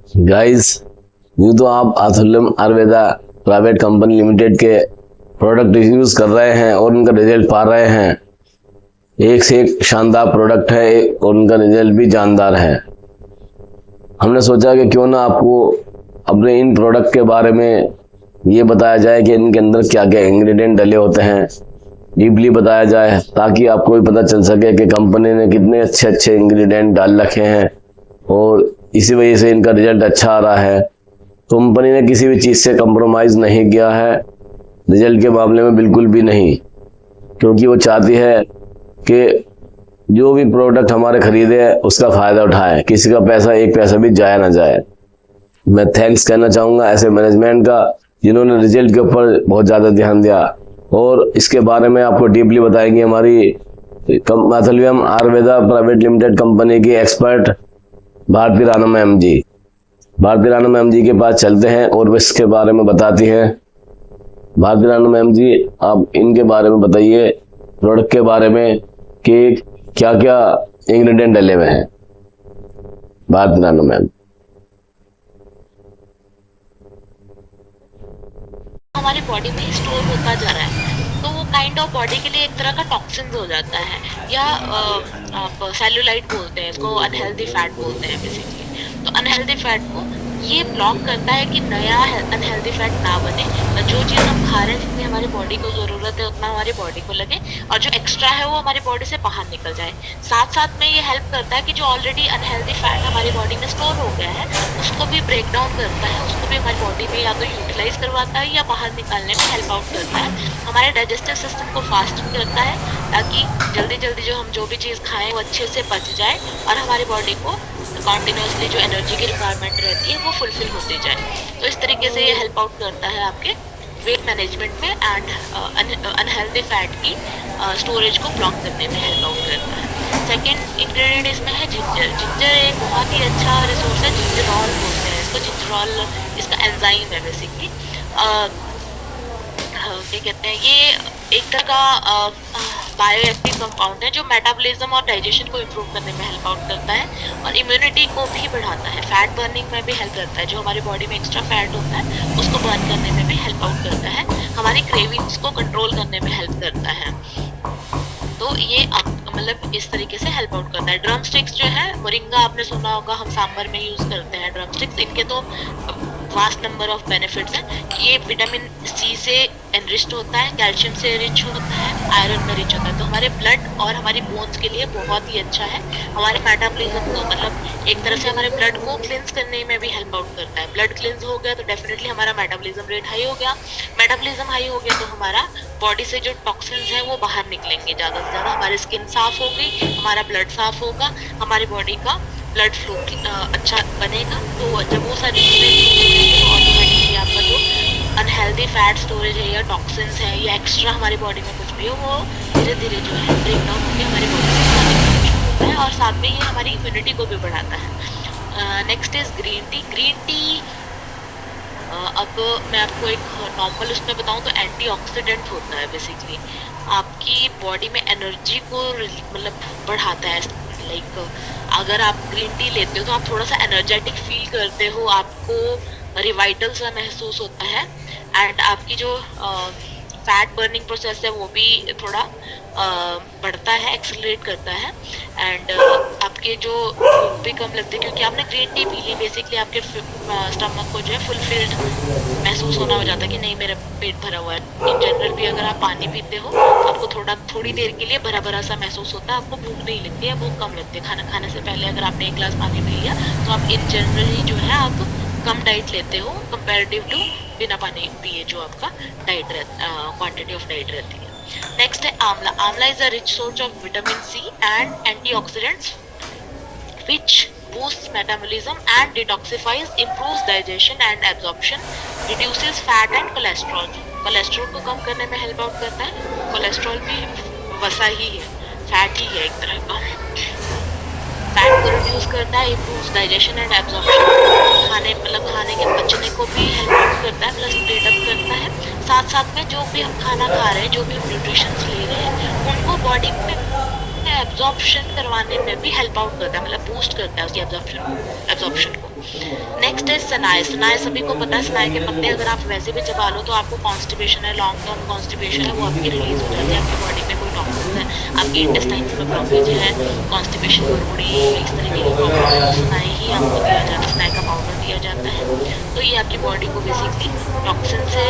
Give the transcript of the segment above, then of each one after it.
Guys, यूँ तो आप आथुल्यम आयुर्वेदा प्राइवेट कंपनी लिमिटेड के प्रोडक्ट यूज कर रहे हैं और उनका रिजल्ट पा रहे हैं। एक से एक शानदार प्रोडक्ट है और उनका रिजल्ट भी जानदार है। हमने सोचा कि क्यों ना आपको अपने इन प्रोडक्ट के बारे में ये बताया जाए कि इनके अंदर क्या क्या इंग्रेडिएंट डले होते हैं, डीपली बताया जाए ताकि आपको भी पता चल सके कि कंपनी ने कितने अच्छे अच्छे इंग्रेडिएंट डाल रखे हैं और इसी वजह से इनका रिजल्ट अच्छा आ रहा है। कंपनी ने किसी भी चीज़ से कंप्रोमाइज़ नहीं किया है, रिजल्ट के मामले में बिल्कुल भी नहीं, क्योंकि वो चाहती है कि जो भी प्रोडक्ट हमारे खरीदे उसका फ़ायदा उठाए, किसी का पैसा एक पैसा भी जाया ना जाए। मैं थैंक्स कहना चाहूँगा ऐसे मैनेजमेंट का जिन्होंने रिजल्ट के ऊपर बहुत ज़्यादा ध्यान दिया और इसके बारे में आपको डीपली बताएंगे हमारी आथुल्यम आयुर्वेदा प्राइवेट लिमिटेड कंपनी की एक्सपर्ट भारती राणा मैम जी। भारती राणा मैम जी के पास चलते हैं और इसके बारे में बताती हैं। भारती राणा मैम जी, आप इनके बारे में बताइए, प्रोडक्ट के बारे में कि क्या क्या इंग्रेडिएंट डले हुए हैं। भारती राणा मैम। हमारी बॉडी में स्टोर होता जा रहा है, तो वो काइंड ऑफ बॉडी के लिए एक तरह का टॉक्सिन हो जाता है, या आप सेल्यूलाइट बोलते हैं इसको, अनहेल्दी फैट बोलते हैं बेसिकली। तो अनहेल्दी फैट को ये ब्लॉक करता है कि नया अनहेल्दी फैट ना बने, जो चीज़ हम खा रहे हैं जितनी हमारी बॉडी को ज़रूरत है उतना हमारी बॉडी को लगे, और जो एक्स्ट्रा है वो हमारी बॉडी से बाहर निकल जाए। साथ साथ में ये हेल्प करता है कि जो ऑलरेडी अनहेल्दी फैट हमारी बॉडी में स्टोर हो गया है उसको भी ब्रेक डाउन करता है, उसको भी हमारी बॉडी में या तो यूटिलाइज करवाता है या बाहर निकालने में हेल्प आउट करता है। हमारे डाइजेस्टिव सिस्टम को फास्ट करता है ताकि जल्दी जल्दी जो हम जो भी चीज़ खाएं वो अच्छे से पच जाए और हमारी बॉडी को कॉन्टिन्यूसली जो एनर्जी की रिक्वायरमेंट रहती है वो फुलफिल होती जाए। तो इस तरीके से ये हेल्प आउट करता है आपके वेट मैनेजमेंट में एंड अनहेल्दी फैट की स्टोरेज को ब्लॉक करने में हेल्प आउट करता है। सेकेंड इंग्रेडिएंट इसमें है जिंजर। जिंजर एक बहुत ही अच्छा रिसोर्स है, जिंजरॉल बोलते हैं इसको। जिंजरॉल इसका एंजाइम है बेसिकली। क्या कहते हैं, ये एक तरह का बायोएक्टिव कंपाउंड है जो मेटाबॉलिज्म और डाइजेशन को इम्प्रूव करने में हेल्प आउट करता है और इम्यूनिटी को भी बढ़ाता है। फैट बर्निंग में भी हेल्प करता है, जो हमारी बॉडी में एक्स्ट्रा फैट होता है उसको बर्न करने में भी हेल्प आउट करता है। हमारी क्रेविंग्स को कंट्रोल करने में हेल्प करता है। तो ये मतलब इस तरीके से हेल्प आउट करता है। ड्रम स्टिक्स जो है, मोरिंगा आपने सुना होगा, हम सांबर में यूज करते हैं ड्रम स्टिक्स। इनके तो वास्ट नंबर ऑफ बेनिफिट्स हैं। ये विटामिन सी से एनरिच्ड होता है, कैल्शियम से रिच होता है, आयरन में रिच होता है, तो हमारे ब्लड और हमारी बोन्स के लिए बहुत ही अच्छा है। हमारे मेटाबॉलिज्म को, मतलब एक तरह से हमारे ब्लड को क्लिनस करने में भी हेल्प आउट करता है। ब्लड क्लिनस हो गया तो डेफिनेटली हमारा मेटाबॉलिज्म रेट हाई हो गया। मेटाबॉलिज्म हाई हो गया तो हमारा बॉडी से जो टॉक्सिन्स हैं वो बाहर निकलेंगे ज़्यादा से ज़्यादा, हमारी स्किन साफ होगी, हमारा ब्लड साफ होगा, हमारी बॉडी का ब्लड फ्लो अच्छा बनेगा। तो जब वो सारी चीज़ें तो ऑटोमेटिकली आपका जो अनहेल्दी फैट स्टोरेज है या टॉक्सिन्स है या एक्स्ट्रा हमारी बॉडी में कुछ भी हो वो धीरे धीरे जो है ब्रेक डाउन होकर हमारी बॉडी से बाहर निकलना शुरू होता है, और साथ में ये हमारी इम्यूनिटी को भी बढ़ाता है। Next is green tea. Green tea अब मैं आपको एक नॉर्मल उसमें बताऊं तो एंटीऑक्सीडेंट होता है बेसिकली। आपकी बॉडी में एनर्जी को मतलब बढ़ाता है। लाइक अगर आप ग्रीन टी लेते हो तो आप थोड़ा सा एनर्जेटिक फील करते हो, आपको रिवाइटल सा महसूस होता है, एंड आपकी जो फैट बर्निंग प्रोसेस है वो भी थोड़ा बढ़ता है, एक्सेलरेट करता है, एंड आपके जो भूख भी कम लगती है क्योंकि आपने ग्रीन टी पी ली। बेसिकली आपके स्टमक को जो है फुलफिल्ड महसूस होना हो जाता है कि नहीं मेरा पेट भरा हुआ है। इन जनरल भी अगर आप पानी पीते हो तो आपको थोड़ी देर के लिए भरा भरा सा महसूस होता है, आपको भूख नहीं लगती है, भूख कम लगती है। खाना खाने से पहले अगर आपने एक गिलास पानी पी लिया तो आप इन जनरली जो है आप कम डाइट लेते हो कंपेरेटिव टू बिना पानी पिए जो आपका डाइट क्वांटिटी ऑफ डाइट रहती है। नेक्स्ट है amla. Amla is a rich source of vitamin C and antioxidants which boosts metabolism and detoxifies, improves digestion and absorption, reduces fat and cholesterol। Cholesterol को कम करने में हेल्प आउट करता है। कोलेस्ट्रॉल भी वसा ही है, फैट ही है एक तरह का। फैट को रिड्यूस करता है, इम्प्रूव्स डाइजेशन एंड एब्जॉर्प्शन, खाने के पचने को भी हेल्प आउट करता है, प्लस स्पीड अप करता है। साथ साथ में जो भी हम खाना खा रहे हैं, जो भी हम न्यूट्रिशन ले रहे हैं, उनको बॉडी में एब्जॉर्प्शन करवाने में भी हेल्प आउट करता है, मतलब बूस्ट करता है उसकी एब्जॉर्प्शन को। नेक्स्ट है सनाए। सनाए सभी को पता है, सनाए के पत्ते अगर आप वैसे भी चबा लो तो आपको कॉन्स्टिपेशन है, लॉन्ग टर्म कॉन्स्टिपेशन है, वो आपकी रिलीज हो जाती है। आपकी बॉडी में कोई टॉक्सिन्स है, आपकी इंटेस्टाइन्स में ब्लॉकेज है, कॉन्स्टिपेशन गड़बड़ी या इस तरीके की प्रॉब्लम है, तो सनाए ही आपको दिया जाता है, सनाए का पाउडर दिया जाता है। तो ये आपकी बॉडी को बेसिकली टॉक्सिन से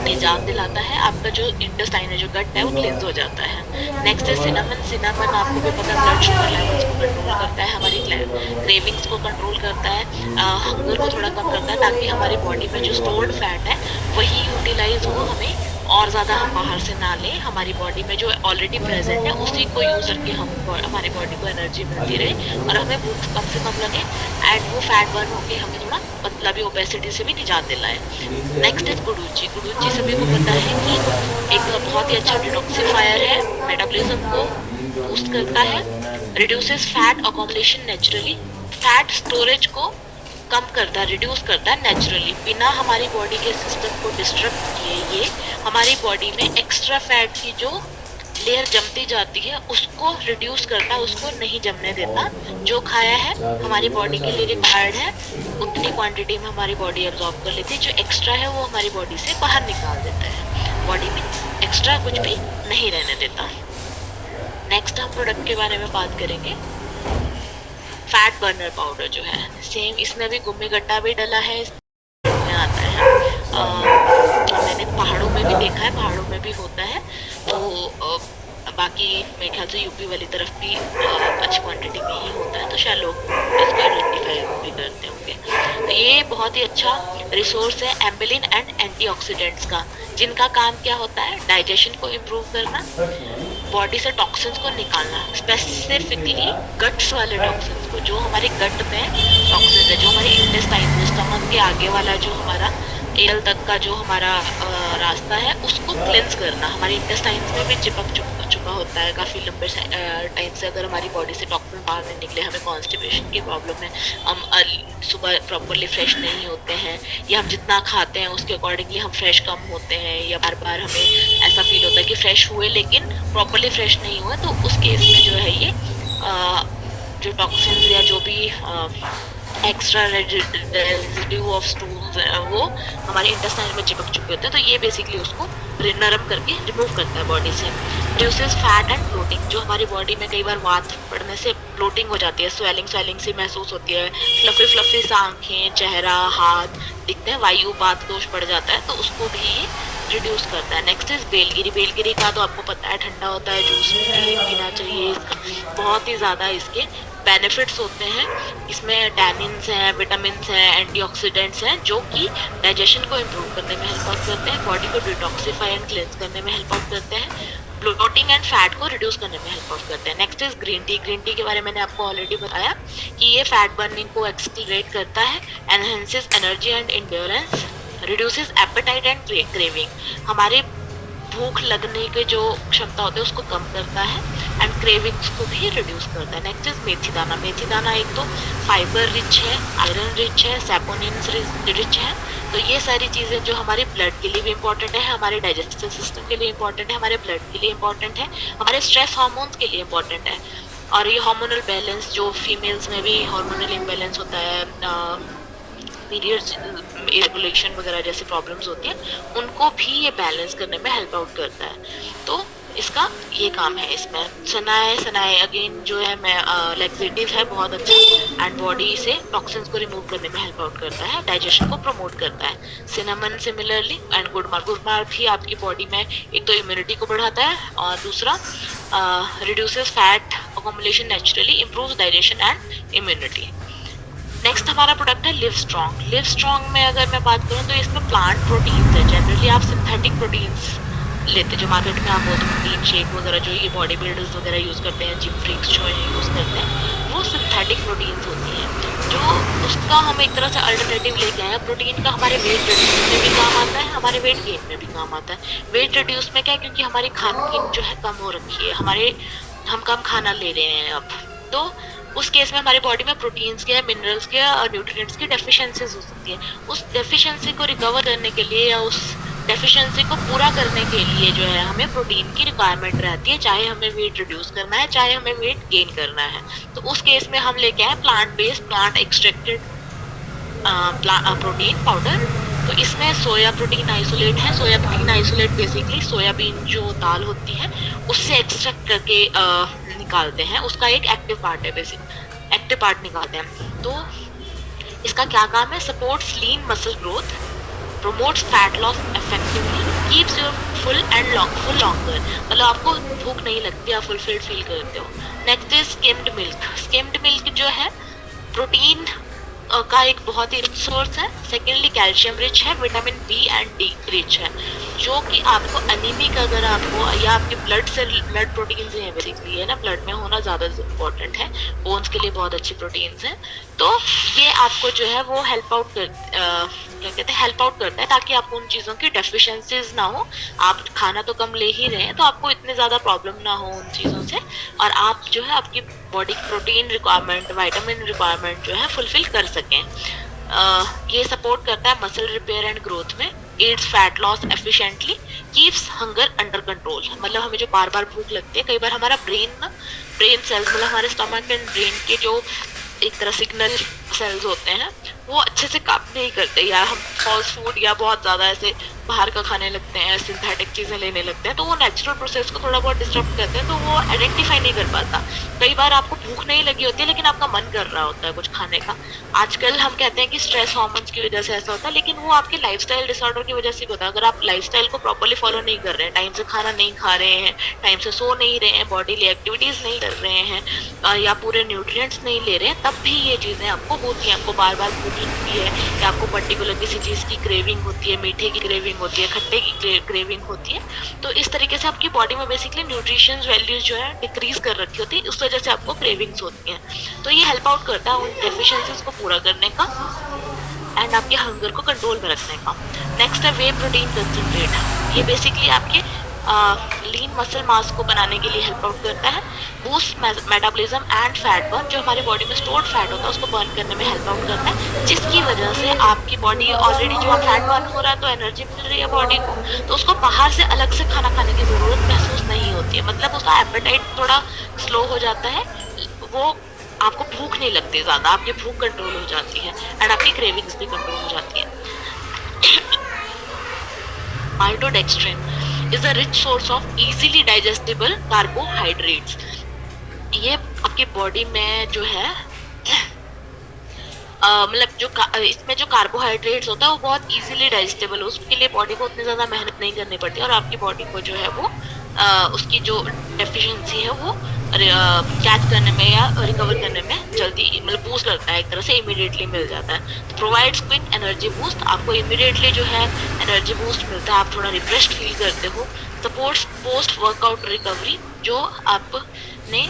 निजात दिलाता है। आपका जो इंटेस्टाइन है, जो गट है, वो क्लींस हो जाता है। नेक्स्ट है सिनामन। सिनामन आपको भी पता है ब्लड शुगर लेवल्स को कंट्रोल करता है, हमारी क्रेविंग्स को कंट्रोल करता है, हंगर को थोड़ा कम करता है, ताकि हमारी बॉडी में जो स्टोर्ड फैट है वही यूटिलाइज हो, हमें और ज़्यादा हम बाहर से ना लें, हमारी बॉडी में जो ऑलरेडी प्रेजेंट है उसी को यूज़ करके हमारी बॉडी को एनर्जी मिलती रहे और हमें भूख कम से कम लगे एंड वो फैट बर्न होके हमें थोड़ा पतला भी, ओबेसिटी से भी निजात दिलाए। Next is guduchi. गुडुची सभी को पता है कि एक बहुत ही अच्छा डिटॉक्सिफायर है, मेटाबॉलिज्म को बूस्ट करता है, reduces fat accommodation naturally, fat storage को कम करता है, रिड्यूस करता है नेचुरली, बिना हमारी बॉडी के सिस्टम को डिस्टर्ब किए। ये हमारी बॉडी में एक्स्ट्रा फैट की जो लेयर जमती जाती है उसको रिड्यूस करता है, उसको नहीं जमने देता। जो खाया है हमारी बॉडी के लिए रिक्वायर्ड है उतनी क्वांटिटी में हमारी बॉडी एब्जॉर्ब कर लेती है, जो एक्स्ट्रा है वो हमारी बॉडी से बाहर निकाल देता है, बॉडी में एक्स्ट्रा कुछ भी नहीं रहने देता। नेक्स्ट हम प्रोडक्ट के बारे में बात करेंगे। फैट बर्नर पाउडर जो है, सेम इसमें भी गुम्मी गट्टा भी डला है, इसमें आता है। मैंने पहाड़ों में भी देखा है, पहाड़ों में भी होता है, तो बाकी मेरे ख्याल से यूपी वाली तरफ भी अच्छी क्वांटिटी में ही होता है, तो शायद लोग इसको आइडेंटिफाई भी करते होंगे। तो ये बहुत ही अच्छा रिसोर्स है एम्बिलिन एंड एंटीऑक्सीडेंट्स का, जिनका काम क्या होता है, डाइजेशन को इम्प्रूव करना, बॉडी से टॉक्सिन्स को निकालना, स्पेसिफिकली गट्स वाले टॉक्सिन्स को, जो हमारे गट में टॉक्सिन्स है, जो हमारे इंटेस्टाइन, स्टमक के आगे वाला जो हमारा एल तक का जो हमारा रास्ता है उसको क्लेंस करना। हमारे इंटेस्टाइन्स में भी चिपक चुका होता है काफ़ी लंबे टाइम से, अगर हमारी बॉडी से टॉक्सिन बाहर नहीं निकले, हमें कॉन्स्टिपेशन की प्रॉब्लम है, हम सुबह प्रॉपरली फ्रेश नहीं होते हैं, या हम जितना खाते हैं उसके अकॉर्डिंगली हम फ्रेश कम होते हैं, या बार बार हमें ऐसा फील होता है कि फ्रेश हुए लेकिन प्रॉपरली फ्रेश नहीं हुए, तो उस केस में जो है ये जो टॉक्सिन्स या जो भी एक्स्ट्रा रेजिड्यू ऑफ स्टूल्स वो हमारे इंटेस्टाइन में चिपक चुके होते हैं, तो ये बेसिकली उसको नरम करके रिमूव करता है बॉडी से। रिड्यूसेस फैट एंड ब्लोटिंग, जो हमारी बॉडी में कई बार वात पड़ने से ब्लोटिंग हो जाती है, स्वेलिंग सी महसूस होती है, फ्लफी सा आंखें, चेहरा, हाथ दिखते हैं, वायु बात दोष पड़ जाता है, तो उसको भी रिड्यूस करता है। Next is बेलगिरी। बेलगिरी का तो आपको पता है ठंडा होता है, जूस पीना चाहिए, बहुत ही ज़्यादा इसके बेनिफिट्स होते हैं। इसमें टैनिन्स हैं, विटामिन्स हैं, एंटीऑक्सीडेंट्स हैं, जो कि डाइजेशन को इम्प्रूव करने में हेल्प आउट करते हैं, बॉडी को डिटॉक्सिफाई एंड क्लेंस करने में हेल्प आउट करते हैं, ब्लोटिंग एंड फैट को रिड्यूस करने में हेल्प आउट करते हैं। Next is green tea. Green tea के बारे में मैंने आपको ऑलरेडी बताया कि ये फैट बर्निंग को एक्सेलरेट करता है, enhances energy and endurance, reduces appetite and craving, हमारे भूख लगने के जो क्षमता होती है उसको कम करता है एंड क्रेविंग्स को भी रिड्यूस करता है। नेक्स्ट इज मेथी दाना। मेथी दाना एक तो फाइबर रिच है, आयरन रिच है, सैपोनिन्स रिच है, तो ये सारी चीज़ें जो हमारे ब्लड के लिए भी इंपॉर्टेंट है, हमारे डाइजेस्टिव सिस्टम के लिए इंपॉर्टेंट है, हमारे ब्लड के लिए इंपॉर्टेंट है, हमारे स्ट्रेस हार्मोन्स के लिए इंपॉर्टेंट है, और ये हार्मोनल बैलेंस, जो फीमेल्स में भी हार्मोनल इम्बैलेंस होता है, पीरियड्स इरेगुलेशन वगैरह जैसी प्रॉब्लम्स होती हैं, उनको भी ये बैलेंस करने में हेल्प आउट करता है, तो इसका ये काम है। इसमें सनाए अगेन जो है लैक्सेटिव है, बहुत अच्छा, एंड बॉडी से टॉक्सिन्स को रिमूव करने में हेल्प आउट करता है, डाइजेशन को प्रमोट करता है। Cinnamon similarly, and gurmar. Gurmar भी आपकी बॉडी में एक तो इम्यूनिटी को बढ़ाता है, और दूसरा reduces fat accommodation naturally, improves digestion and immunity. Next हमारा प्रोडक्ट है लिव स्ट्रॉन्ग। लिव स्ट्रॉन्ग में अगर मैं बात करूँ तो इसमें प्लांट प्रोटीन्स है, जनरली आप सिंथेटिक प्रोटीन्स लेते, जो मार्केट में आप वो तो प्रोटीन शेक वगैरह जो ये बॉडी बिल्डर्स वगैरह यूज़ करते हैं, जिम फ्रीक्स जो है यूज़ करते हैं, वो सिंथेटिक प्रोटीन्स होती हैं, जो उसका हम एक तरह से अल्टरनेटिव लेके आए हैं। प्रोटीन का हमारे वेट रिड्यूस में भी काम आता है, हमारे वेट गेन में भी काम आता है। वेट रिड्यूस में क्या है, क्योंकि हमारी खान पीन जो है कम हो रखी है, हम कम खाना ले रहे हैं अब, तो उस केस में हमारी बॉडी में प्रोटीन्स के, मिनरल्स के और न्यूट्रिएंट्स की डेफिशिएंसीज हो सकती है। उस डेफिशिएंसी को रिकवर करने के लिए या उस डेफिशिएंसी को पूरा करने के लिए जो है हमें प्रोटीन की रिक्वायरमेंट रहती है, चाहे हमें वेट रिड्यूस करना है चाहे हमें वेट गेन करना है। तो उस केस में हम लेके आए plant based plant extracted protein powder. तो इसमें सोया प्रोटीन आइसोलेट है। Soya protein isolate basically soybean जो दाल होती है उससे एक्सट्रैक्ट करके निकालते हैं, उसका एक एक्टिव पार्ट है, बेसिक एक्टिव पार्ट निकालते हैं। तो इसका क्या काम है? Supports lean muscle growth, promotes fat loss effectively, keeps your full longer, मतलब आपको भूख नहीं लगती, आप फुलफिल्ड फील करते हो। Next is skimmed milk. Skimmed milk जो है प्रोटीन का एक बहुत ही रिच सोर्स है। सेकेंडली कैल्शियम रिच है, vitamin B and D rich है, जो कि आपको एनीमिक अगर आपको या आपके ब्लड से ब्लड प्रोटीन्स हैं बेसिकली, है ना, ब्लड में होना ज़्यादा इम्पोर्टेंट है, बोन्स के लिए बहुत अच्छी प्रोटीन्स हैं। तो ये आपको जो है वो हेल्प आउट क्या कहते हैं, हेल्प आउट करता है ताकि आपको उन चीज़ों की डेफिशिएंसीज ना हो। आप खाना तो कम ले ही रहे हैं तो आपको इतने ज़्यादा प्रॉब्लम ना हो उन चीज़ों से, और आप जो है आपकी बॉडी की प्रोटीन रिक्वायरमेंट, विटामिन रिक्वायरमेंट जो है फुलफिल कर सकें। ये सपोर्ट करता है मसल रिपेयर एंड ग्रोथ में, aids fat loss efficiently, keeps hunger under control. मतलब हमें जो बार बार भूख लगती है, कई बार हमारा ब्रेन सेल्स, मतलब हमारे स्टमक एंड ब्रेन के जो एक तरह सिग्नल सेल्स होते हैं वो अच्छे से काम नहीं करते, या हम फास्ट फूड या बहुत ज़्यादा ऐसे बाहर का खाने लगते हैं, सिंथेटिक चीज़ें लेने लगते हैं, तो वो नेचुरल प्रोसेस को थोड़ा बहुत डिस्टर्ब करते हैं, तो वो आइडेंटिफाई नहीं कर पाता। कई बार आपको भूख नहीं लगी होती है लेकिन आपका मन कर रहा होता है कुछ खाने का। आजकल हम कहते हैं कि स्ट्रेस हार्मोन्स की वजह से ऐसा होता है, लेकिन वो आपके लाइफस्टाइल डिसऑर्डर की वजह से होता है। अगर आप लाइफस्टाइल को प्रॉपर्ली फॉलो नहीं कर रहे हैं, टाइम से खाना नहीं खा रहे हैं, टाइम से सो नहीं रहे हैं, बॉडीली एक्टिविटीज़ नहीं कर रहे हैं, या पूरे न्यूट्रिएंट्स नहीं ले रहे हैं, तब भी ये चीज़ें आपको होती हैं। आपको बार बार भूख लगती है, या आपको पर्टिकुलर किसी चीज़ की क्रेविंग होती है, मीठे की क्रेविंग होती है, खट्टे की क्रेविंग होती है, तो इस तरीके से आपकी बॉडी में बेसिकली न्यूट्रिशन वैल्यूज जो है डिक्रीज कर रखी होती है, उस वजह से आपको क्रेविंग्स होती हैं। तो ये हेल्प आउट करता है उन डेफिशिएंसीज को पूरा करने का एंड आपके हंगर को कंट्रोल में रखने का। नेक्स्ट है वे प्रोटीन कंसंट्रेट। ये बेसिकली आपके लीन मसल मास को बनाने के लिए हेल्प आउट करता है। Boost metabolism and fat burn, जो हमारी बॉडी में स्टोर्ड फैट होता है उसको बर्न करने में हेल्प आउट करता है, जिसकी वजह से आपकी बॉडी ऑलरेडी जो फैट बर्न हो रहा है तो एनर्जी मिल रही है बॉडी को, तो उसको बाहर से अलग से खाना खाने की ज़रूरत महसूस नहीं होती है। मतलब उसका एपेटाइट थोड़ा स्लो हो जाता है, वो आपको भूख नहीं लगती ज़्यादा, आपकी भूख कंट्रोल हो जाती है एंड आपकी क्रेविंग्स भी कंट्रोल हो जाती है। Maltodextrin is a rich source of easily digestible carbohydrates. ये आपकी बॉडी में जो है मतलब जो इसमें जो कार्बोहाइड्रेट्स होता है वो बहुत इजीली डाइजेस्टेबल हो, उसके लिए बॉडी को उतनी ज़्यादा मेहनत नहीं करनी पड़ती और आपकी बॉडी को जो है वो उसकी जो डेफिशिएंसी है वो कैच करने में या रिकवर करने में जल्दी मतलब बूस्ट करता है, एक तरह से इमीडिएटली मिल जाता है। तो प्रोवाइड्स क्विक एनर्जी बूस्ट, आपको इमीडिएटली जो है एनर्जी बूस्ट मिलता है, आप थोड़ा रिफ्रेश्ड फील करते हो। सपोर्ट्स पोस्ट वर्कआउट रिकवरी, जो आपने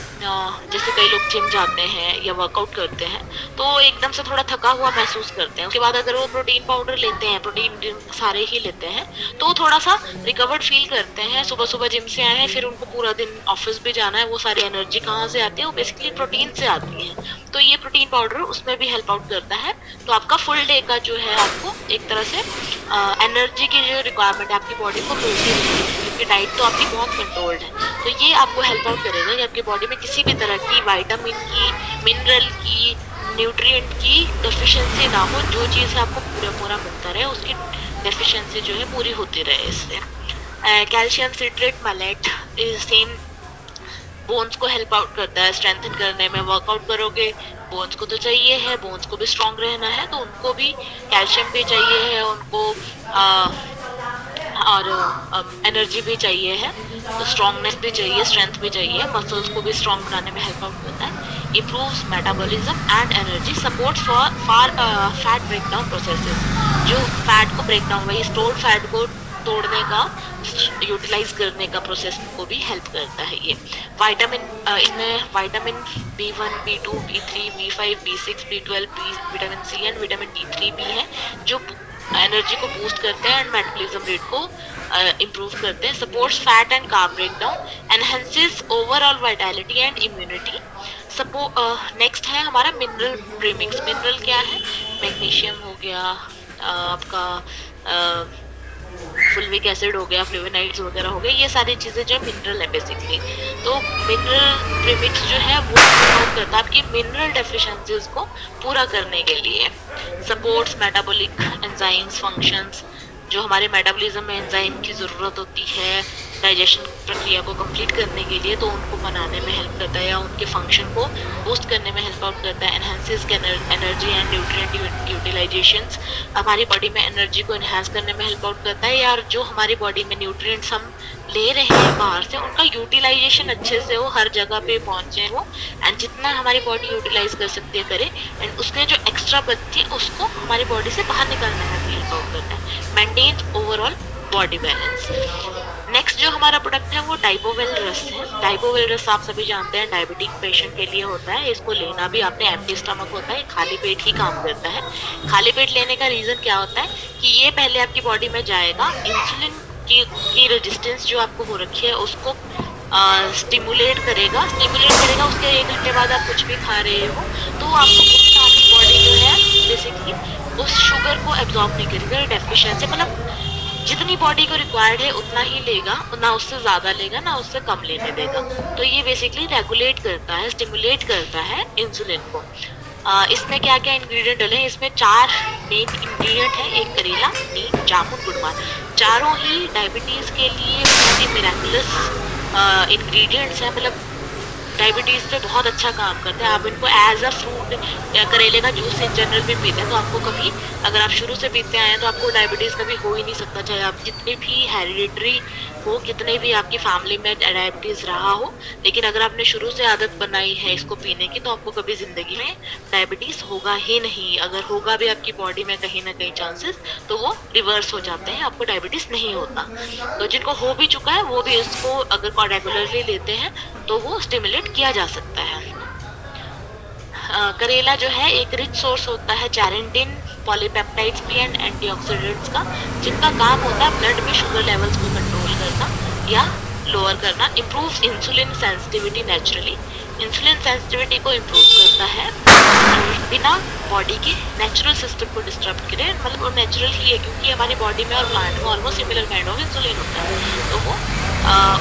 जैसे कई लोग जिम जाते हैं या वर्कआउट करते हैं तो एकदम से थोड़ा थका हुआ महसूस करते हैं, उसके बाद अगर वो प्रोटीन पाउडर लेते हैं, प्रोटीन सारे ही लेते हैं, तो वो थोड़ा सा रिकवर्ड फील करते हैं। सुबह सुबह जिम से आए हैं, फिर उनको पूरा दिन ऑफिस भी जाना है, वो सारी एनर्जी कहाँ से आती है? वो बेसिकली प्रोटीन से आती है। तो ये प्रोटीन पाउडर उसमें भी हेल्प आउट करता है। तो आपका फुल डे का जो है आपको एक तरह से एनर्जी की जो रिक्वायरमेंट है आपकी बॉडी को मिलती है, क्योंकि डाइट तो आपकी बहुत कंट्रोल्ड है। तो ये आपको हेल्प आउट करेगा कि आपकी बॉडी में किसी भी तरह की विटामिन की, मिनरल की, न्यूट्रिएंट की डेफिशिएंसी ना हो, जो चीज़ आपको पूरा मिलता रहे, उसकी डेफिशिएंसी जो है पूरी होती रहे इससे। Calcium citrate malate is same, bones को हेल्प आउट करता है स्ट्रेंथन करने में। वर्कआउट करोगे, बोन्स को तो चाहिए है, बोन्स को भी स्ट्रांग रहना है, तो उनको भी कैल्शियम भी चाहिए है, उनको और एनर्जी भी चाहिए है, तो स्ट्रांगनेस भी चाहिए, स्ट्रेंथ भी चाहिए, मसल्स को भी स्ट्रांग बनाने में हेल्प आउट करता है। Improves metabolism and energy, supports for fat breakdown processes, जो फैट को ब्रेकडाउन, वही स्टोर्ड फैट को तोड़ने का, यूटिलाइज करने का प्रोसेस को भी हेल्प करता है ये। विटामिन, इसमें vitamin B1, B2, B3, B5, B6, B12, vitamin C and vitamin D3 भी है, जो एनर्जी को बूस्ट करते हैं एंड मेटाबॉलिज्म रेट को इम्प्रूव करते हैं। Supports fat and carb breakdown, enhances overall vitality and immunity. Next है हमारा मिनरल प्रीमिक्स। मिनरल क्या है? मैग्नीशियम हो गया, आपका फुल्विक एसिड हो गया, फ्लेवोनाइड्स वगैरह हो गए, ये सारी चीज़ें जो मिनरल है बेसिकली। तो मिनरल प्रीमिक्स जो है वो सपोर्ट करता है आपकी मिनरल डेफिशिएंसीज को पूरा करने के लिए। सपोर्ट्स मेटाबॉलिक एंजाइम्स फंक्शंस, जो हमारे मेटाबॉलिज्म में एंजाइम की ज़रूरत होती है डाइजेशन प्रक्रिया को कंप्लीट करने के लिए, तो उनको बनाने में हेल्प करता है या उनके फंक्शन को बूस्ट करने में हेल्प आउट करता है। Enhances energy and nutrient utilisations, हमारी बॉडी में एनर्जी को एनहांस करने में हेल्प आउट करता है, या जो हमारी बॉडी में न्यूट्रिएंट्स हम ले रहे हैं बाहर से, उनका यूटिलाइजेशन अच्छे से हो, हर जगह पे पहुंचे वो, एंड जितना हमारी बॉडी यूटिलाइज कर सकती है करे, एंड उसमें जो एक्स्ट्रा बचती है उसको हमारी बॉडी से बाहर निकालने में भी हेल्प आउट करता है। Maintain overall body balance. Next जो हमारा प्रोडक्ट है वो डाइबोवेल रस है। डाइबोवेल रस आप सभी जानते हैं डायबिटिक पेशेंट के लिए होता है, इसको लेना भी आपने एम्प्टी स्टमक होता है, खाली पेट ही काम करता है। खाली पेट लेने का रीज़न क्या होता है कि ये पहले आपकी बॉडी में जाएगा, इंसुलिन की रेजिस्टेंस जो आपको हो रखी है उसको स्टिमुलेट करेगा, उसके 1 घंटे बाद आप कुछ भी खा रहे हो तो आपको आपकी बॉडी जो है बेसिकली उस शुगर को एब्जॉर्ब नहीं करेगा, डेफिशिएंसी मतलब जितनी बॉडी को रिक्वायर्ड है उतना ही लेगा, ना उससे ज़्यादा लेगा ना उससे कम लेने देगा। तो ये बेसिकली रेगुलेट करता है, स्टिमुलेट करता है इंसुलिन को। इसमें क्या क्या इंग्रेडिएंट डले हैं, इसमें 4 मेन इंग्रेडिएंट है, एक करेला, नीम, जामुन, गुड़मार। चारों ही डायबिटीज़ के लिए बहुत ही मिराकुलस इंग्रेडिएंट्स हैं, मतलब डायबिटीज़ पे बहुत अच्छा काम करते हैं। आप इनको एज अ फ्रूट या करेले का जूस इन जनरल भी पीते हैं तो आपको कभी, अगर आप शुरू से पीते आए हैं तो आपको डायबिटीज़ कभी हो ही नहीं सकता, चाहे आप जितनी भी हेरिडिटरी हो, कितने भी आपकी फैमिली में डायबिटीज़ रहा हो, लेकिन अगर आपने शुरू से आदत बनाई है इसको पीने की तो आपको कभी ज़िंदगी में डायबिटीज़ होगा ही नहीं। अगर होगा भी आपकी बॉडी में कहीं ना कहीं चांसेस तो वो रिवर्स हो जाते हैं, आपको डायबिटीज़ नहीं होता। तो जिनको हो भी चुका है वो भी इसको अगर रेगुलरली लेते हैं तो वो स्टिमुलेट किया जा सकता है। करेला जो है एक रिच सोर्स होता है चैरेंटिन, पॉलीपेप्टाइड्स भी एंड एंटीऑक्सीडेंट्स का, जिनका काम होता है ब्लड में शुगर लेवल्स को कंट्रोल करना या लोअर करना। Improves insulin sensitivity naturally, insulin sensitivity को इम्प्रूव करता है बिना बॉडी के नेचुरल सिस्टम को डिस्टर्ब करे, मतलब वो नेचुरल ही है क्योंकि हमारी बॉडी में और प्लांट में almost similar kind of insulin होता है, तो वो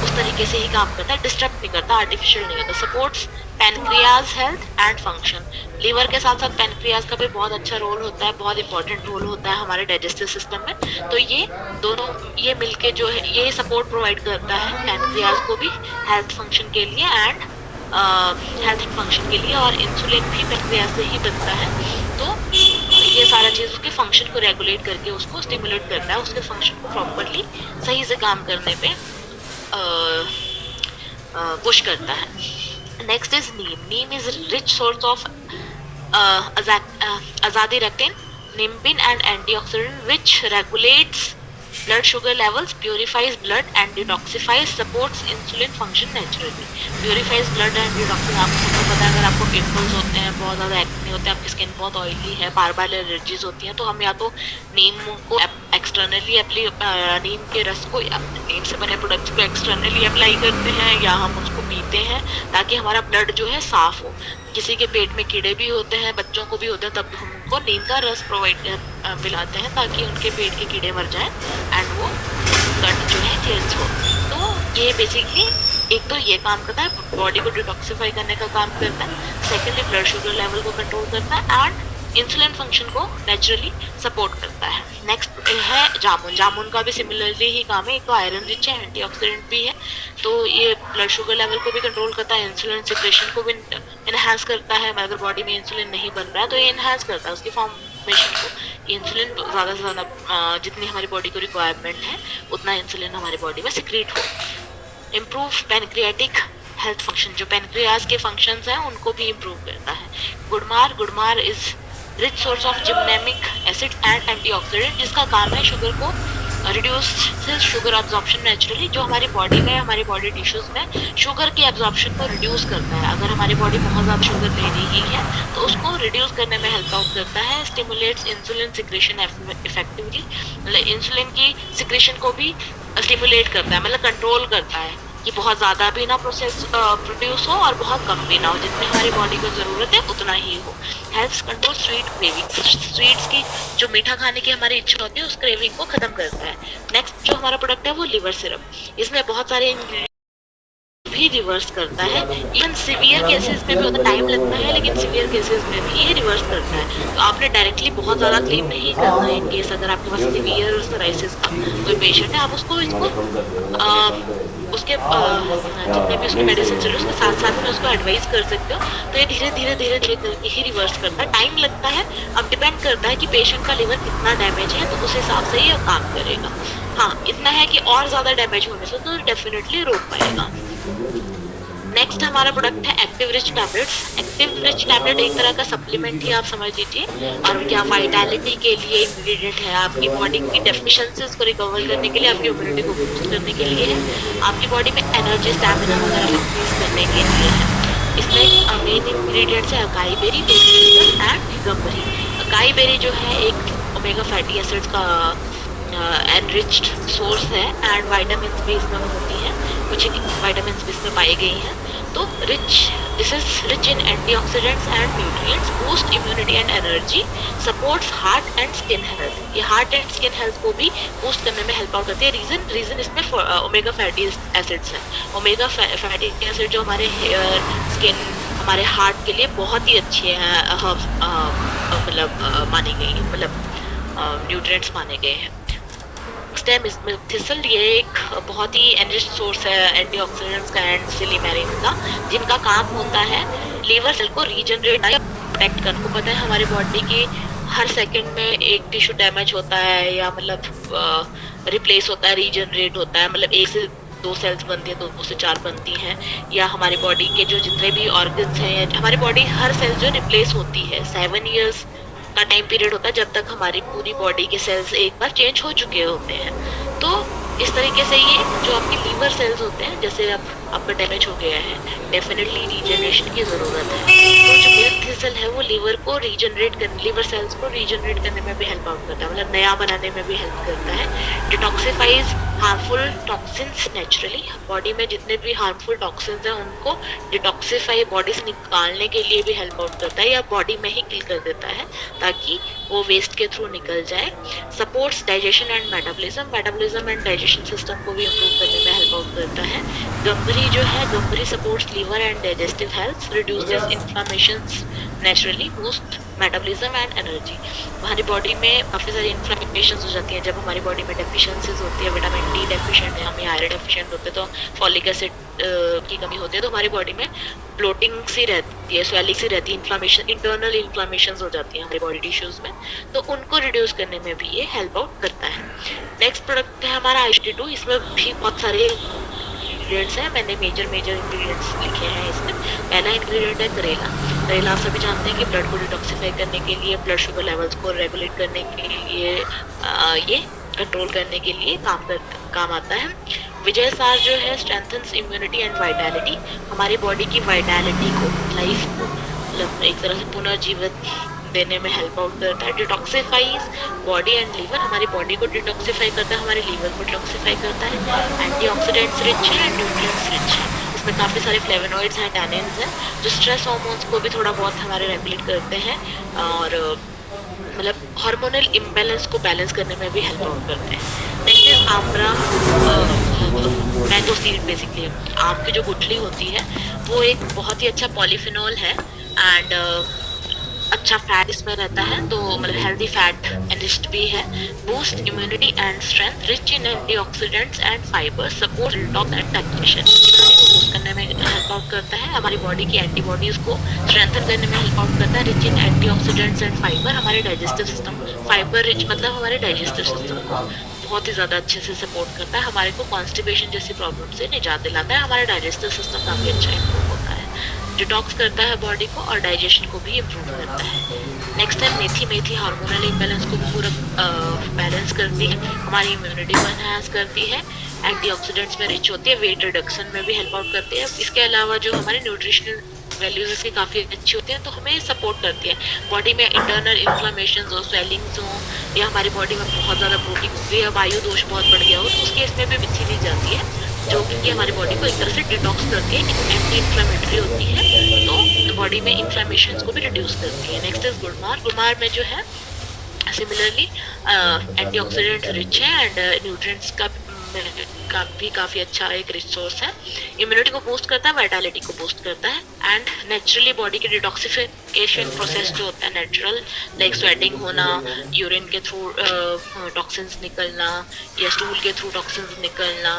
उस तरीके से ही काम करता है, डिस्टर्ब नहीं करता, आर्टिफिशियल नहीं करता। Supports pancreas health and function, liver के साथ साथ पैनक्रियाज का भी बहुत अच्छा रोल होता है, बहुत इंपॉर्टेंट रोल होता है हमारे डाइजेस्टिव सिस्टम में। तो ये दोनों ये मिलके जो है ये सपोर्ट प्रोवाइड करता है पैनक्रियाज को भी हेल्थ फंक्शन के लिए एंड हेल्थ फंक्शन के लिए, और इंसुलिन भी पैनक्रियाज से ही बनता है। तो ये सारा चीज़ उसके फंक्शन को रेगुलेट करके उसको स्टिमुलेट करता है, उसके फंक्शन को प्रॉपरली सही से काम करने पे पुश करता है। Next is Neem. Neem is rich source of azadirachtin, nimbin and antioxidant which regulates blood sugar levels, purifies blood and detoxifies, supports insulin function naturally. Purifies blood and detoxifies, आपको सबको पता है अगर आपको पिंपल्स होते हैं, बहुत ज़्यादा एक्ने होते हैं, आपकी स्किन बहुत ऑयली है, बार बार एलर्जीज होती हैं, तो हम या तो नीम को एक्सटर्नली नीम के रस को या नीम से बने प्रोडक्ट्स को एक्सटर्नली अप्लाई करते हैं या हम उसको पीते हैं ताकि हमारा ब्लड जो है साफ़ हो। किसी के पेट में कीड़े भी होते हैं, बच्चों को भी होते हैं, तब हम उनको नीम का रस पिलाते हैं ताकि उनके पेट के कीड़े मर जाएं एंड वो गट जो है क्लींस हो। तो ये बेसिकली एक तो ये काम करता है, बॉडी को डिटॉक्सिफाई करने का काम करता है, सेकेंडली ब्लड शुगर लेवल को कंट्रोल करता है एंड इंसुलिन फंक्शन को नेचुरली सपोर्ट करता है। नेक्स्ट है जामुन। जामुन का भी सिमिलरली ही काम है, एक तो आयरन रिच है, एंटीऑक्सीडेंट भी है, तो ये ब्लड शुगर लेवल को भी कंट्रोल करता है, इंसुलिन सिक्रेशन को भी इनहांस करता है। अगर बॉडी में इंसुलिन नहीं बन रहा है तो ये इनहांस करता है उसकी फॉर्मेशन को। इंसुलिन ज़्यादा से ज़्यादा जितनी हमारी बॉडी को रिक्वायरमेंट है उतना इंसुलिन हमारी बॉडी में सिक्रेट हो। इम्प्रूव पैनक्रियाटिक हेल्थ फंक्शन, जो पैनक्रियाज के फंक्शंस हैं उनको भी इम्प्रूव करता है। Gurmar is rich source of gymnemic acid and antioxidant, जिसका काम है शुगर को रिड्यूस शुगर एब्जॉर्प्शन नेचुरली, जो हमारी बॉडी में हमारी बॉडी टिश्यूज में शुगर के एब्जॉर्प्शन को रिड्यूस करता है। अगर हमारी बॉडी बहुत ज़्यादा शुगर ले रही है तो उसको रिड्यूस करने में हेल्प आउट करता है। स्टिमुलेट्स इंसुलिन सिक्रेशन इफेक्टिवली, मतलब इंसुलिन की सिक्रेशन को भी स्टिमुलेट करता है, मतलब कंट्रोल करता है। कि बहुत ज़्यादा भी ना प्रोड्यूस हो और बहुत कम भी ना हो, जितनी हमारी बॉडी को ज़रूरत है उतना ही हो। Helps control sweet craving, sweets की जो मीठा खाने की हमारी इच्छा होती है उस क्रेविंग को खत्म करता है। नेक्स्ट जो हमारा प्रोडक्ट है वो लिवर सिरप, इसमें बहुत सारे इंग्रेडिएंट्स भी रिवर्स करता है। इवन सिवियर केसेस में भी होता, टाइम लगता है लेकिन सिवियर केसेस में भी ये रिवर्स करता है। तो आपने डायरेक्टली बहुत ज़्यादा क्लेम नहीं करना है। इन केस अगर आपके पास सिवियर सोराइसिस का कोई पेशेंट है, आप उसको उसके जितने भी उसके मेडिसिन चल रहे उसके साथ साथ में उसको एडवाइस कर सकते हो। तो ये धीरे धीरे धीरे धीरे करके ही रिवर्स करता है। टाइम लगता है, अब डिपेंड करता है कि पेशेंट का लिवर कितना डैमेज है, तो उस हिसाब से ये काम करेगा। हाँ, इतना है कि और ज़्यादा डैमेज होने से तो डेफिनेटली रोक पाएगा। नेक्स्ट हमारा प्रोडक्ट है active rich tablets. Active rich tablet एक तरह का सप्लीमेंट ही आप समझ लीजिए, और क्या वाइटैलिटी के लिए इंग्रेडिएंट है, आपकी बॉडी की डेफिशिएंसीज को रिकवर करने के लिए, आपकी इम्यूनिटी को बूस्ट करने के लिए है, आपकी बॉडी में एनर्जी स्टैमिना वगैरह इंक्रीज करने के लिए है। इसमें मेन इंग्रेडिएंट्स है अकाई बेरी एंड गम्बरी। अकाई बेरी जो है एक ओमेगा फैटी एसिड्स का एनरिच्ड सोर्स है, एंड वाइटामिन भी इसमें होती हैं, कुछ वाइटामिन भी इसमें पाई गई हैं। तो this is rich in antioxidants and nutrients, boost immunity and energy, supports heart and skin health. ये हार्ट एंड स्किन हेल्थ को भी बूस्ट करने में हेल्प आउट करती है। रीजन इसमें ओमेगा फैटी एसिड्स हैं। ओमेगा फैटी एसिड जो हमारे हेयर, स्किन, हमारे हार्ट के लिए बहुत ही अच्छे हैं, मतलब माने गई, मतलब न्यूट्रिएंट्स माने गए हैं। थिसल, ये एक बहुत ही एनरिच्ड सोर्स है एंटीऑक्सीडेंट्स का एंड सिलिमेरिन का, जिनका काम होता है लीवर सेल को रीजनरेट या प्रोटेक्ट करने को। पता है हमारी बॉडी की हर सेकंड में एक टिश्यू डैमेज होता है, या मतलब रिप्लेस होता है, रीजनरेट होता है, मतलब एक से दो सेल्स बनती है, दो से चार बनती हैं, या हमारी बॉडी के जो जितने भी ऑर्गन्स हैं, हमारी बॉडी हर सेल जो रिप्लेस होती है। 7 years का टाइम पीरियड होता है जब तक हमारी पूरी बॉडी के सेल्स एक बार चेंज हो चुके होते हैं। तो इस तरीके से ये जो आपके लीवर सेल्स होते हैं, जैसे अब आपका डैमेज हो गया है, डेफिनेटली रीजनरेशन की ज़रूरत है। तो जो मिल्क थिसल है वो लीवर को रीजनरेट करने, लीवर सेल्स को रीजनरेट करने में भी हेल्प आउट करता है, मतलब नया बनाने में भी हेल्प करता है। Detoxifies harmful toxins naturally, body में जितने भी हार्मफुल टॉक्सिन्स हैं उनको डिटॉक्सिफाई बॉडी से निकालने के लिए भी हेल्प आउट करता है, या बॉडी में ही किल कर देता है ताकि वो वेस्ट के थ्रू निकल जाए। Supports digestion and metabolism and digestion system को भी इम्प्रूव करने में हेल्प आउट करता है। गम्बरी जो है, गम्बरी supports liver and digestive health, reduces inflammations naturally, boost metabolism and energy. हमारी बॉडी में काफ़ी सारी इन्फ्लामेशंस हो जाती हैं जब हमारी बॉडी में डेफिशिएंसीज होती है, विटामिन डी डेफिशिएंट है, हम आयरन डेफिशिएंट होते हैं, तो फॉलिक एसिड की कमी होती है, तो हमारी बॉडी में ब्लोटिंग सी रहती है, स्वेलिंग सी रहती है, इन्फ्लामेशन, इंटरनल इन्फ्लामेशंस हो जाती हैं हमारी बॉडी टिश्यूज में, तो उनको रिड्यूस करने में भी ये हेल्प आउट करता है। नेक्स्ट प्रोडक्ट है हमारा IGT2। इसमें भी बहुत सारे इंग्रेडिएंट्स हैं, मैंने मेजर इंग्रेडिएंट्स लिखे हैं इसमें। पहला इंग्रेडिएंट है करेला। आप सभी जानते हैं कि ब्लड को डिटॉक्सिफाई करने के लिए, ब्लड शुगर लेवल्स को रेगुलेट करने के लिए, ये कंट्रोल करने के लिए काम आता है। विजय सार जो है स्ट्रेंथन्स इम्यूनिटी एंड वाइटैलिटी, हमारी बॉडी की वाइटैलिटी को, लाइफ को, मतलब एक तरह से पुनर्जीवित देने में हेल्प आउट करता है। डिटॉक्सिफाइज बॉडी एंड लीवर, हमारी बॉडी को डिटॉक्सिफाई करता है, हमारे लीवर को डिटॉक्सिफाई करता है। एंटीऑक्सीडेंट्स रिच है एंड न्यूट्रिएंट्स रिच है, इसमें काफ़ी सारे फ्लेवोनॉइड्स हैं, टैनिन्स हैं, जो स्ट्रेस हार्मोन्स को भी थोड़ा बहुत हमारे रेगुलेट करते हैं, और मतलब हार्मोनल इम्बैलेंस को बैलेंस करने में भी हेल्प आउट करते हैं। नेक्स्ट इज आमरा मैंगो सीड। बेसिकली आम की जो गुठली होती है वो एक बहुत ही अच्छा पॉलीफिनॉल है, एंड अच्छा फैट इसमें रहता है, तो मतलब हेल्दी फैट एनरिच्ड भी है। Boost immunity and strength, rich in antioxidants and fibre, support detox and digestion. Immunity को बूस्ट करने में हेल्प आउट करता है, हमारी बॉडी की एंटीबॉडीज को स्ट्रेंथन करने में हेल्प आउट करता है। Rich in antioxidants and fibre, हमारे डाइजेस्टिव सिस्टम, फाइबर रिच मतलब हमारे डाइजेस्टिव सिस्टम को बहुत ही ज़्यादा अच्छे से सपोर्ट करता है, हमारे को कॉन्स्टिपेशन जैसी प्रॉब्लम से निजात दिलाता है, हमारा डाइजेस्टिव सिस्टम काफ़ी अच्छा इम्प्रूव होता है। डिटॉक्स करता है बॉडी को और डाइजेशन को भी इम्प्रूव करता है। नेक्स्ट है मेथी हार्मोनल इम्बैलेंस को भी पूरा बैलेंस करती है, हमारी इम्यूनिटी को एनहांस करती है, एंटीऑक्सीडेंट्स में रिच होती है, वेट रिडक्शन में भी हेल्प आउट करती है। इसके अलावा जो हमारे न्यूट्रिशनल वैल्यूज इसकी काफ़ी अच्छी होती हैं, तो हमें सपोर्ट करती है। बॉडी में इंटरनल इन्फ्लामेशन हो, स्वेलिंग्स हो, या हमारी बॉडी में बहुत ज़्यादा ब्लोटिंग हो गई या वायु दोष बहुत बढ़ गया हो, तो उस केस में भी मेथी ली जाती है, जो कि हमारी बॉडी को एक तरह से डिटॉक्स करती है, एंटी इन्फ्लेमेटरी होती है, तो बॉडी में इन्फ्लेमेशन को भी रिड्यूस करती है। Next is गुड़मार। गुड़मार में जो है सिमिलरली एंटीऑक्सीडेंट रिच है एंड न्यूट्रिएंट्स का भी काफ़ी अच्छा एक रिसोर्स है। इम्यूनिटी को बूस्ट करता है, वाइटलिटी को बूस्ट करता है एंड नेचुरली बॉडी के डिटॉक्सिफिकेशन प्रोसेस जो होता है नेचुरल, लाइक स्वेटिंग होना, यूरिन के थ्रू टॉक्सिन्स निकलना या स्टूल के थ्रू टॉक्सिन्स निकलना,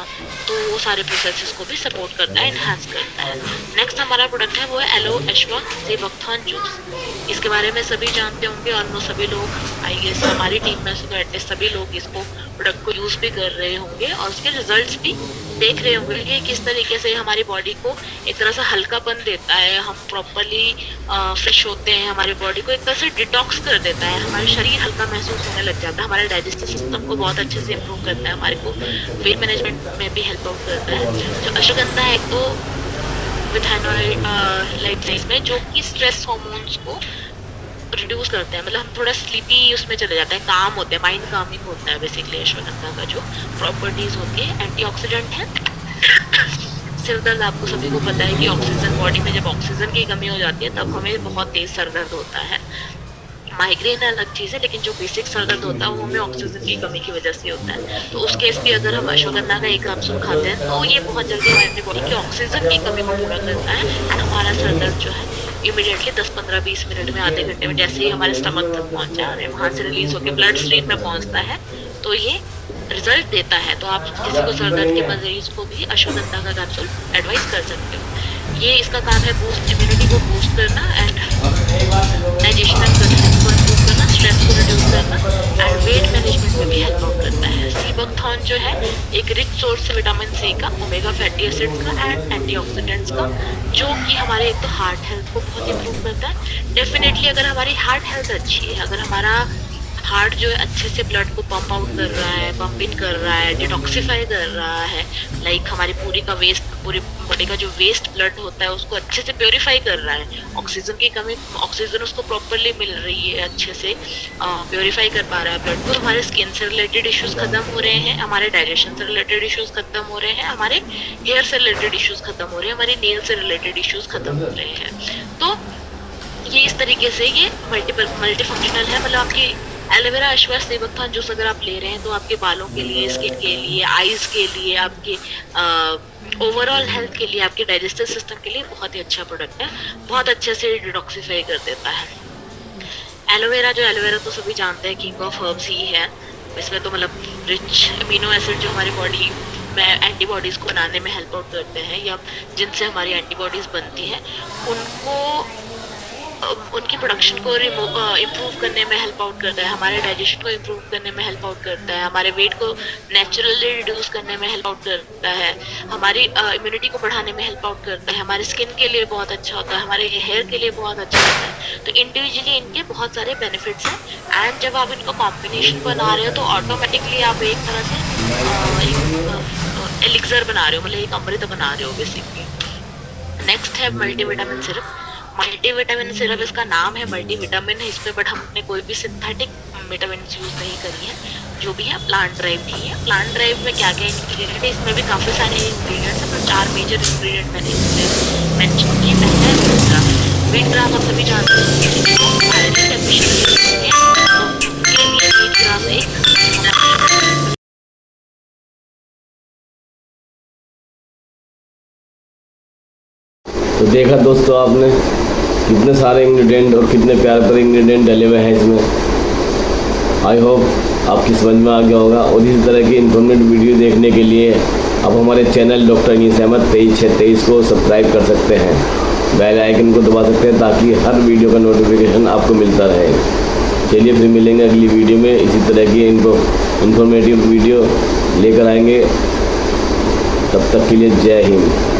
तो वो सारे प्रोसेसेस को भी सपोर्ट करता है, इन्हांस करता है। नेक्स्ट हमारा प्रोडक्ट है वो है एलो एश्वा सेबक्थॉन जूस। इसके बारे में सभी जानते होंगे और सभी लोग आई गेस हमारी टीम में से तो एटलीस्ट सभी लोग इसको प्रोडक्ट को यूज़ भी कर रहे होंगे और उसके रिजल्ट्स भी देख रहे होंगे कि किस तरीके से हमारी बॉडी को एक तरह से हल्कापन देता है, हम प्रॉपरली फ्रेश होते हैं, हमारी बॉडी को एक तरह से डिटॉक्स कर देता है, हमारा शरीर हल्का महसूस होने लग जाता है, हमारे डाइजेस्टिव सिस्टम को बहुत अच्छे से इम्प्रूव करता है, हमारे को वेट मैनेजमेंट में भी हेल्प आउट करता है। जो अश्वगंधा है एक तो विथाइनोलाइड में जो कि स्ट्रेस हार्मोन्स को रिड्यूस करते हैं, मतलब हम थोड़ा स्लीपी उसमें चले जाते हैं, काम होते हैं, माइंड कामिंग होता है बेसिकली अश्वगंधा का जो प्रॉपर्टीज होती है। एंटीऑक्सीडेंट है। सिर दर्द आपको सभी को पता है कि ऑक्सीजन बॉडी में जब ऑक्सीजन की कमी हो जाती है तब हमें बहुत तेज सर दर्द होता है। माइग्रेन अलग चीज़ है, लेकिन जो बेसिक सर दर्द होता है वो हमें ऑक्सीजन की कमी की वजह से होता है। तो उस केस भी अगर हम अश्वगंधा का एक कैप्सूल खाते हैं तो ये बहुत जल्दी हमारी बॉडी की ऑक्सीजन की कमी को पूरा करता है एंड हमारा सर दर्द जो है इमीडिएटली 10-15-20 मिनट में, आधे घंटे में जैसे ही हमारे स्टमक तक पहुंचा है, वहाँ से रिलीज होकर ब्लड स्ट्रीम में पहुंचता है, तो ये रिजल्ट देता है। तो आप किसी को सर दर्द के मरीज को भी अश्वगंधा का कैप्सूल एडवाइस कर सकते हो। ये इसका काम है बूस्ट, इम्यूनिटी को बूस्ट करना and digestion and gut health को इम्प्रूव करना, स्ट्रेस को रिड्यूस करना एंड वेट मैनेजमेंट में भी हेल्प आउट करता है। सीबक्थॉर्न जो है एक रिच सोर्स है विटामिन सी का, ओमेगा फैटी एसिड्स का एंड एंटीऑक्सीडेंट्स का, जो कि हमारे एक तो हार्ट हेल्थ को बहुत इम्प्रूव करता है। डेफिनेटली अगर हमारी हार्ट हेल्थ अच्छी है, अगर हमारा हार्ट जो है अच्छे से ब्लड को पंप आउट कर रहा है, पंप इन कर रहा है, डिटॉक्सिफाई कर रहा है, लाइक हमारी पूरी बॉडी का जो वेस्ट ब्लड होता है उसको अच्छे से प्योरीफाई कर रहा है, ऑक्सीजन की कमी, ऑक्सीजन उसको प्रॉपरली मिल रही है, अच्छे से प्योरीफाई कर पा रहा है ब्लड को, हमारे स्किन से रिलेटेड इश्यूज खत्म हो रहे हैं, हमारे डाइजेशन से रिलेटेड इश्यूज खत्म हो रहे हैं, हमारे हेयर से रिलेटेड इश्यूज खत्म हो रहे हैं, हमारी नेल से रिलेटेड इश्यूज खत्म हो रहे हैं। तो ये इस तरीके से ये मल्टीफंक्शनल है। मतलब आपकी एलोवेरा अश्वा सेबक्थॉर्न जूस अगर आप ले रहे हैं तो आपके बालों के लिए, स्किन के लिए, आईज के लिए, आपके ओवरऑल हेल्थ के लिए, आपके डाइजेस्टिव सिस्टम के लिए बहुत ही अच्छा प्रोडक्ट है, बहुत अच्छे से डिटॉक्सिफाई कर देता है। एलोवेरा तो सभी जानते हैं किंग ऑफ हर्ब्स ही है। इसमें तो मतलब रिच अमीनो एसिड जो हमारी बॉडी में एंटीबॉडीज़ को बनाने में हेल्प आउट करते हैं या जिनसे हमारी एंटीबॉडीज़ बनती हैं उनकी प्रोडक्शन को इम्प्रूव करने में हेल्प आउट करता है, हमारे डाइजेशन को इम्प्रूव करने में हेल्प आउट करता है, हमारे वेट को नेचुरली रिड्यूस करने में हेल्प आउट करता है, हमारी इम्यूनिटी को बढ़ाने में हेल्प आउट करता है, हमारी स्किन के लिए बहुत अच्छा होता है, हमारे हेयर के लिए बहुत अच्छा होता है। तो इंडिविजुअली इनके बहुत सारे बेनिफिट्स हैं एंड जब आप इनको कॉम्बिनेशन बना रहे हो तो ऑटोमेटिकली आप एक तरह से एलिक्सर बना रहे हो, मतलब एक अमृत बना रहे हो बेसिकली। नेक्स्ट है मल्टीविटामिन सिरप। मल्टीविटामिन सिरप इसका नाम है, मल्टीविटामिन है इसमें, बट हमने कोई भी सिंथेटिक विटामिन यूज नहीं करी है, जो भी है प्लांट ड्राइव ही है। प्लांट ड्राइव में क्या क्या इंग्रेडिएंट है, इसमें भी काफ़ी सारे इंग्रेडिएंट्स हैं, पर 4 मेजर इंग्रेडिएंट मैंने इसमें मेंशन किए। पहला है व्हीट ग्राम। व्हीट ग्राम आप सभी जानते हैं आयरन डेफिशिएंसी होती है, तो उसके लिए व्हीट ग्राम एक तो देखा दोस्तों आपने कितने सारे इंग्रेडिएंट और कितने प्यारे प्यारे इंग्रेडिएंट डले हुए हैं इसमें। आई होप आपकी समझ में आ गया होगा और इसी तरह की इन्फॉर्मेटिव वीडियो देखने के लिए आप हमारे चैनल डॉक्टर अनीस अहमद 23/6/23 को सब्सक्राइब कर सकते हैं, बेल आइकन को दबा सकते हैं ताकि हर वीडियो का नोटिफिकेशन आपको मिलता रहे। चलिए फिर मिलेंगे अगली वीडियो में, इसी तरह की इन्फॉर्मेटिव वीडियो लेकर आएंगे। तब तक के लिए जय हिंद।